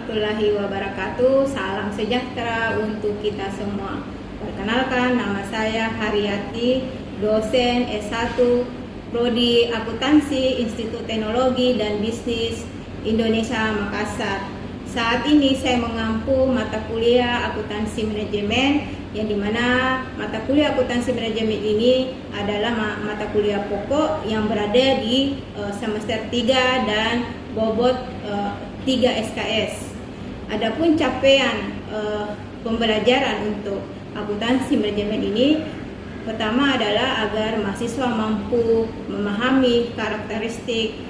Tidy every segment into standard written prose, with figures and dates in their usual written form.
warahmatullahi wabarakatuh. Salam sejahtera untuk kita semua. Perkenalkan, nama saya Haryati, dosen S1 Prodi Akuntansi Institut Teknologi dan Bisnis Indonesia Makassar. Saat ini saya mengampu mata kuliah akuntansi manajemen, yang dimana mata kuliah akuntansi manajemen ini adalah mata kuliah pokok yang berada di semester 3 dan bobot 3 SKS. Adapun capaian pembelajaran untuk akuntansi manajemen ini, pertama adalah agar mahasiswa mampu memahami karakteristik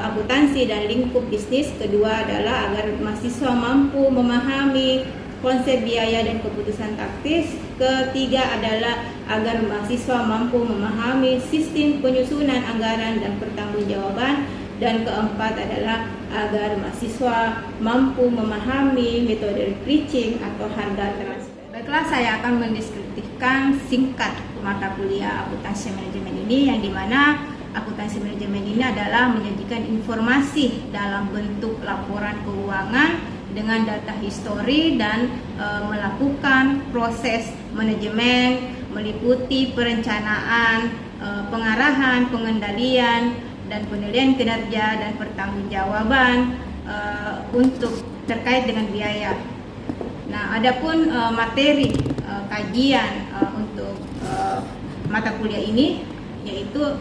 akuntansi dan lingkup bisnis. Kedua adalah agar mahasiswa mampu memahami konsep biaya dan keputusan taktis. Ketiga adalah agar mahasiswa mampu memahami sistem penyusunan anggaran dan pertanggungjawaban. Dan keempat adalah agar mahasiswa mampu memahami metode preaching atau harga transfer. Baiklah, saya akan mendeskripsikan singkat mata kuliah akuntansi manajemen ini, yang dimana akuntansi manajemen ini adalah menyajikan informasi dalam bentuk laporan keuangan dengan data histori dan melakukan proses manajemen meliputi perencanaan, pengarahan, pengendalian, dan penilaian kinerja dan pertanggungjawaban untuk terkait dengan biaya. Nah, adapun materi kajian untuk mata kuliah ini, yaitu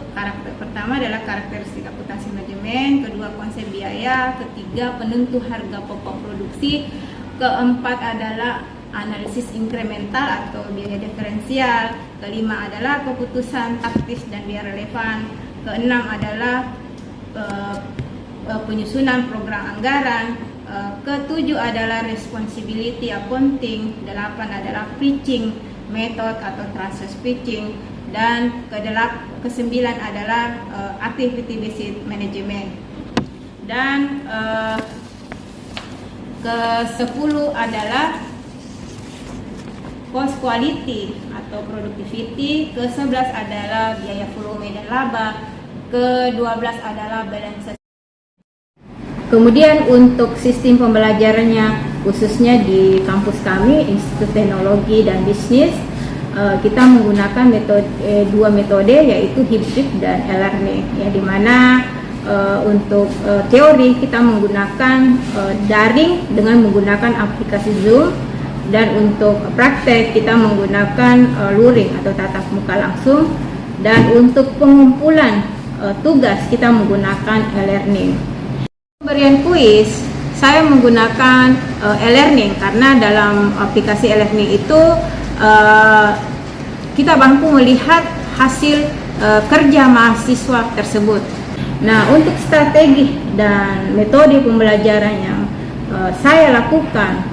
pertama adalah karakteristik akuntansi manajemen, kedua konsep biaya, ketiga penentu harga pokok produksi, keempat adalah analisis inkremental atau biaya diferensial, kelima adalah keputusan taktis dan biaya relevan, keenam adalah penyusunan program anggaran, ketujuh adalah responsibility accounting, delapan adalah preaching method atau transfer preaching, dan kesembilan adalah activity based management, dan ke-10 adalah cost quality atau productivity, ke-11 adalah biaya volume dan laba, ke-12 adalah balance. Kemudian untuk sistem pembelajarannya, khususnya di kampus kami Institut Teknologi dan Bisnis, kita menggunakan dua metode, yaitu hybrid dan e-learning, ya, di mana untuk teori kita menggunakan daring dengan menggunakan aplikasi Zoom, dan untuk praktek kita menggunakan luring atau tatap muka langsung, dan untuk pengumpulan tugas kita menggunakan e-learning. Pemberian kuis saya menggunakan e-learning karena dalam aplikasi e-learning itu kita mampu melihat hasil kerja mahasiswa tersebut. Nah, untuk strategi dan metode pembelajaran yang saya lakukan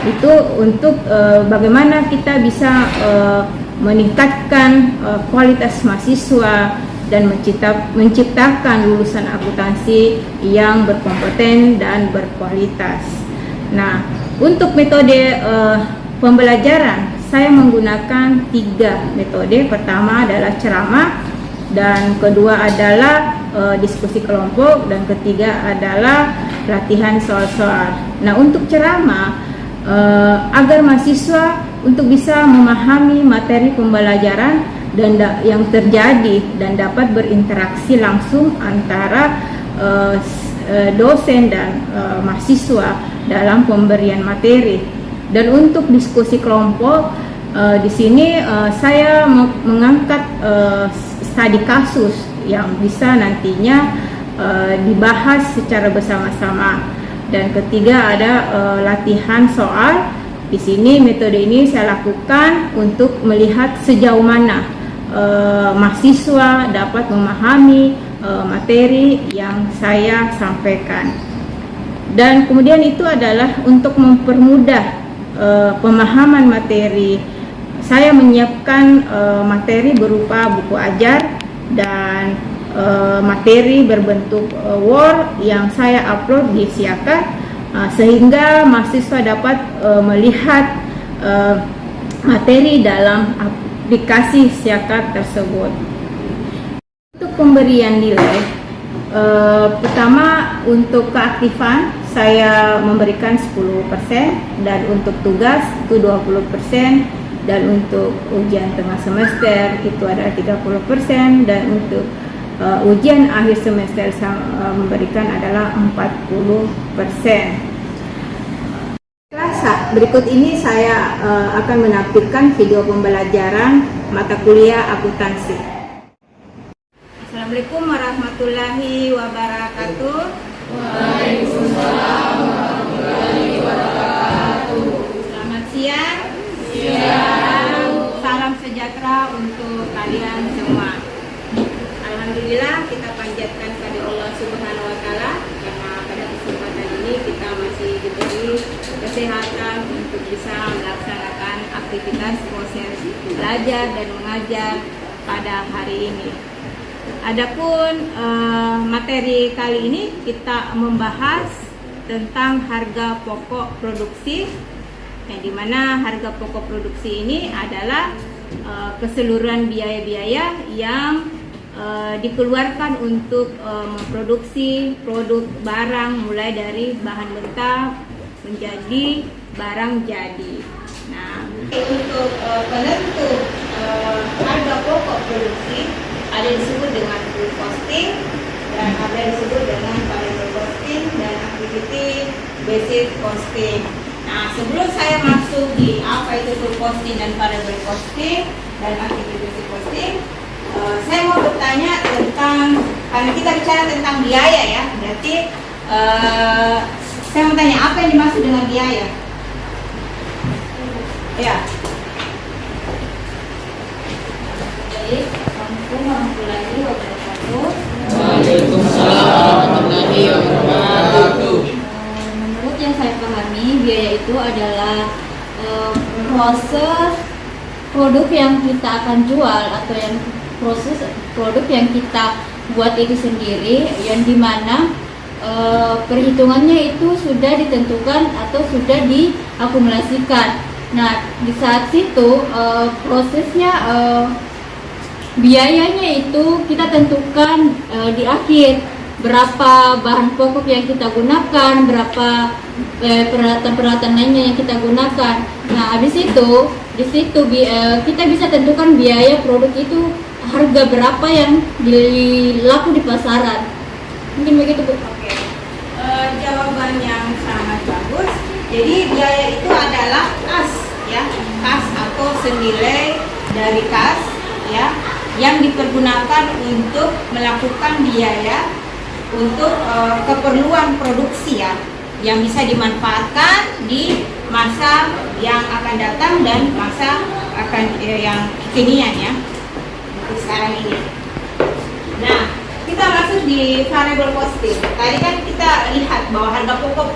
itu untuk bagaimana kita bisa meningkatkan kualitas mahasiswa dan menciptakan lulusan akuntansi yang berkompeten dan berkualitas. Nah, untuk metode pembelajaran saya menggunakan 3 metode. Pertama adalah ceramah, dan kedua adalah diskusi kelompok, dan ketiga adalah latihan soal-soal. Nah, untuk ceramah, agar mahasiswa untuk bisa memahami materi pembelajaran dan yang terjadi dan dapat berinteraksi langsung antara dosen dan mahasiswa dalam pemberian materi. Dan untuk diskusi kelompok, di sini saya mengangkat studi kasus yang bisa nantinya dibahas secara bersama-sama. Dan ketiga ada latihan soal. Di sini metode ini saya lakukan untuk melihat sejauh mana mahasiswa dapat memahami materi yang saya sampaikan. Dan kemudian itu adalah untuk mempermudah pemahaman materi. Saya menyiapkan materi berupa buku ajar dan materi berbentuk Word yang saya upload di Siakar, sehingga mahasiswa dapat melihat materi dalam aplikasi Siakar tersebut. Untuk pemberian nilai, pertama untuk keaktifan saya memberikan 10%, dan untuk tugas itu 20%, dan untuk ujian tengah semester itu adalah 30%, dan untuk ujian akhir semester saya memberikan adalah 40%. Berikut ini saya akan menampilkan video pembelajaran mata kuliah akuntansi. Assalamualaikum warahmatullahi wabarakatuh. Waalaikumsalam warahmatullahi wabarakatuh. Selamat siang. Salam sejahtera untuk kalian semua. Alhamdulillah, kita panjatkan kepada Allah Subhanahu wa Ta'ala karena pada kesempatan ini kita masih diberi kesehatan untuk bisa melaksanakan aktivitas proses belajar dan mengajar pada hari ini. Adapun materi kali ini kita membahas tentang harga pokok produksi, yang dimana harga pokok produksi ini adalah keseluruhan biaya-biaya yang dikeluarkan untuk memproduksi produk barang mulai dari bahan mentah menjadi barang jadi. Nah, untuk penentu harga pokok produksi ada disebut dengan full costing dan ada disebut dengan variable costing dan activity basic costing. Nah, sebelum saya masuk di apa itu full costing dan variable costing dan activity basic costing, saya mau bertanya tentang, karena kita bicara tentang biaya ya, berarti saya mau tanya apa yang dimaksud dengan biaya? Ya. Jadi, Assalamualaikum warahmatullahi wabarakatuh. Waalaikumsalam warahmatullahi wabarakatuh. Menurut yang saya pahami, biaya itu adalah proses produk yang kita akan jual atau yang proses produk yang kita buat itu sendiri, yang dimana perhitungannya itu sudah ditentukan atau sudah diakumulasikan. Nah, di saat situ prosesnya biayanya itu kita tentukan di akhir, berapa bahan pokok yang kita gunakan, berapa peralatan-peralatan lainnya yang kita gunakan. Nah, habis itu di situ kita bisa tentukan biaya produk itu harga berapa yang dilaku di pasaran. Mungkin begitu, Bu. Oke. Jawaban yang sangat bagus. Jadi biaya itu adalah kas ya, kas atau senilai dari kas ya, yang dipergunakan untuk melakukan biaya untuk keperluan produksi ya, yang bisa dimanfaatkan di masa yang akan datang dan masa akan yang kekinian ya, sekarang ini. Nah, kita masuk di variable costing. Tadi kan kita lihat bahwa harga pokok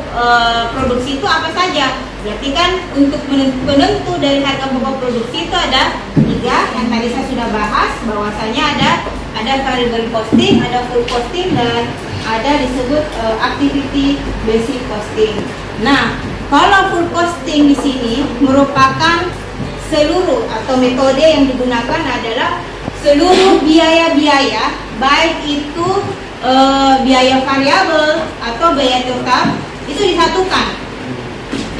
produksi itu apa saja. Berarti kan untuk penentu dari harga pokok produksi itu ada 3 yang tadi saya sudah bahas, bahwasanya ada variable costing, ada full costing, dan ada disebut activity basic costing. Nah, kalau full costing di sini merupakan seluruh atau metode yang digunakan adalah seluruh biaya-biaya, baik itu biaya variabel atau biaya tetap, itu disatukan.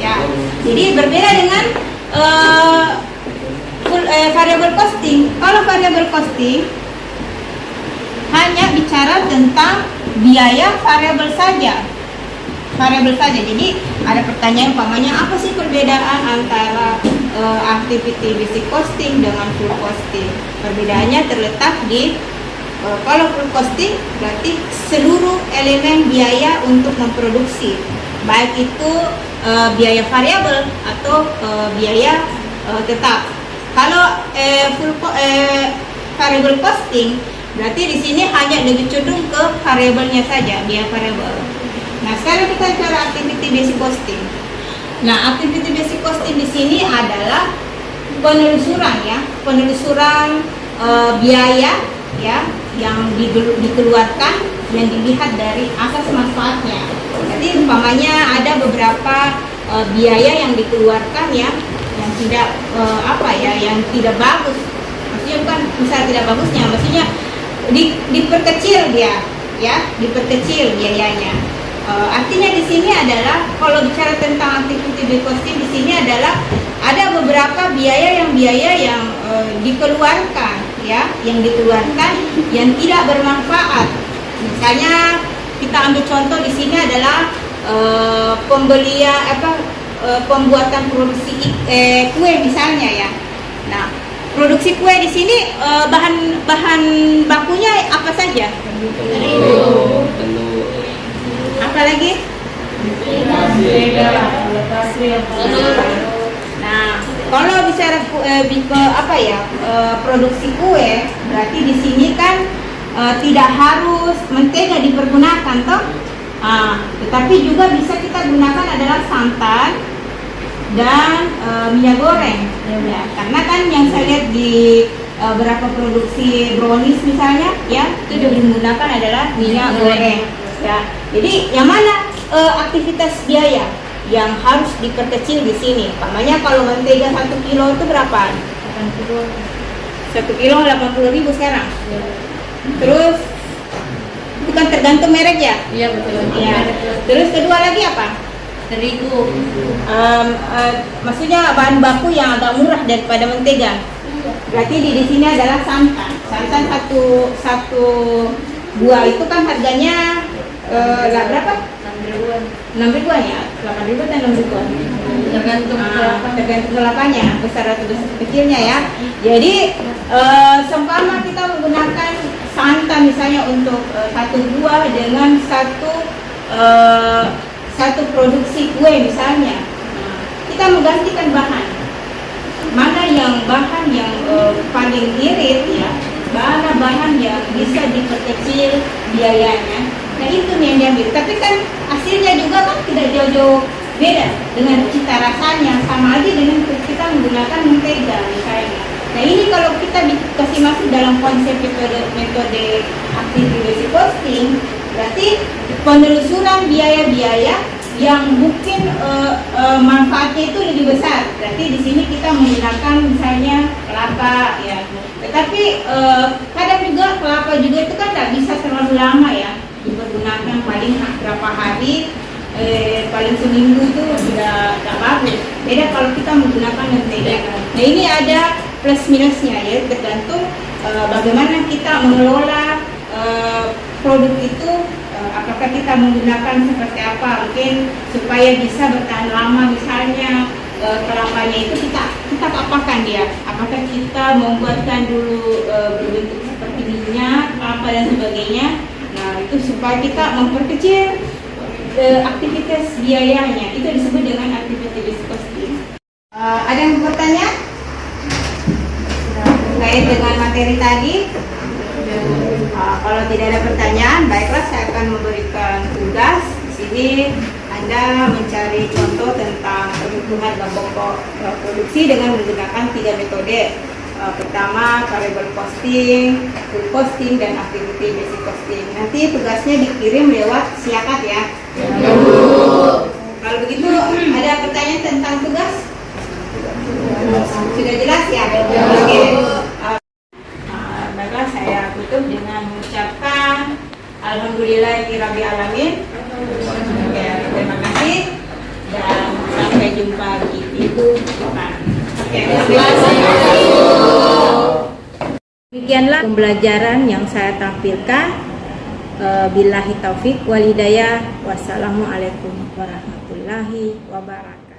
Ya, jadi berbeda dengan variable costing. Kalau variable costing hanya bicara tentang biaya variabel saja. Jadi ada pertanyaan umpamanya, apa sih perbedaan antara activity basic costing dengan full costing? Perbedaannya terletak di kalau full costing berarti seluruh elemen biaya untuk memproduksi, baik itu biaya variabel atau biaya tetap. Kalau variable costing berarti di sini hanya lebih cenderung ke variabelnya saja, biaya variabel. Nah, sekarang kita bicara activity basic costing. Nah, activity basic costing di sini adalah penelusuran ya, penelusuran biaya ya yang dikeluarkan, yang dilihat dari asas manfaatnya. Jadi umpamanya ada beberapa biaya yang dikeluarkan ya, yang tidak yang tidak bagus. Maksudnya bukan misalnya tidak bagusnya, maksudnya diperkecil dia ya, diperkecil biayanya. Artinya di sini adalah kalau bicara tentang activity costing di sini adalah ada beberapa biaya yang dikeluarkan ya, yang tidak bermanfaat. Misalnya kita ambil contoh di sini adalah pembuatan produksi kue misalnya ya. Nah, produksi kue di sini bahan bakunya apa saja? Apa lagi? Nah, kalau bicara produksi kue, berarti di sini kan tidak harus mentega dipergunakan toh. Tetapi juga bisa kita gunakan adalah santan dan minyak goreng ya, karena kan yang saya lihat di beberapa produksi brownies misalnya ya, itu digunakan adalah minyak goreng ya. Jadi yang mana aktivitas biaya yang harus diperkecil di sini? Namanya kalau mentega 1 kilo itu berapa? 1 kilo 80.000 sekarang. Terus bukan tergantung merek ya? Iya betul. Ya. Terus kedua lagi apa? Terigu. Maksudnya bahan baku yang agak murah daripada mentega. Berarti di sini adalah santan. Santan satu buah itu kan harganya berapa? 6.000-an ya? 8.000 dan 6.000-an. Tergantung kelapanya, besar atau besar kecilnya ya. Jadi seumpama kita menggunakan santan misalnya untuk satu buah dengan satu produksi kue misalnya, kita menggantikan bahan. Mana bahan yang paling irit ya, bahan yang bisa diperkecil biayanya. Nah itu nih yang diambil. Tapi kan hasilnya juga kan tidak jauh-jauh beda dengan cita rasanya, sama aja dengan kita menggunakan mentega misalnya. Nah ini kalau kita dikasih masuk dalam konsep metode activity costing, berarti penelusuran biaya-biaya yang mungkin manfaatnya itu lebih besar. Berarti di sini kita menggunakan misalnya kelapa ya. Tetapi kadang juga kelapa juga itu kan tidak bisa terlalu lama ya dipergunakan, paling berapa hari, paling seminggu itu sudah tidak bagus. Beda kalau kita menggunakan mentega. Nah ini ada plus minusnya ya, tergantung bagaimana kita mengelola produk itu. Apakah kita menggunakan seperti apa, mungkin supaya bisa bertahan lama, misalnya kelapanya itu kita apakan dia, apakah kita membuatkan dulu berbentuk seperti minyak apa dan sebagainya. Nah itu supaya kita memperkecil aktivitas biayanya, itu disebut dengan activity costing. Ada yang bertanya terkait dengan materi tadi? Kalau tidak ada pertanyaan, baiklah saya akan memberikan tugas. Di sini Anda mencari contoh tentang perhitungan bahan pokok produksi dengan menggunakan 3 metode. Pertama, variable costing, full costing, dan activity basic costing. Nanti tugasnya dikirim lewat siakat ya. Kalau begitu, ada pertanyaan tentang tugas? Sudah jelas ya? Oke. Baiklah, saya tutup dengan mengucapkan Alhamdulillahirabbil alamin. Oke, terima kasih dan sampai jumpa di minggu depan. Demikianlah pembelajaran yang saya tampilkan. Billahi taufik wal hidayah. Wassalamualaikum warahmatullahi wabarakatuh.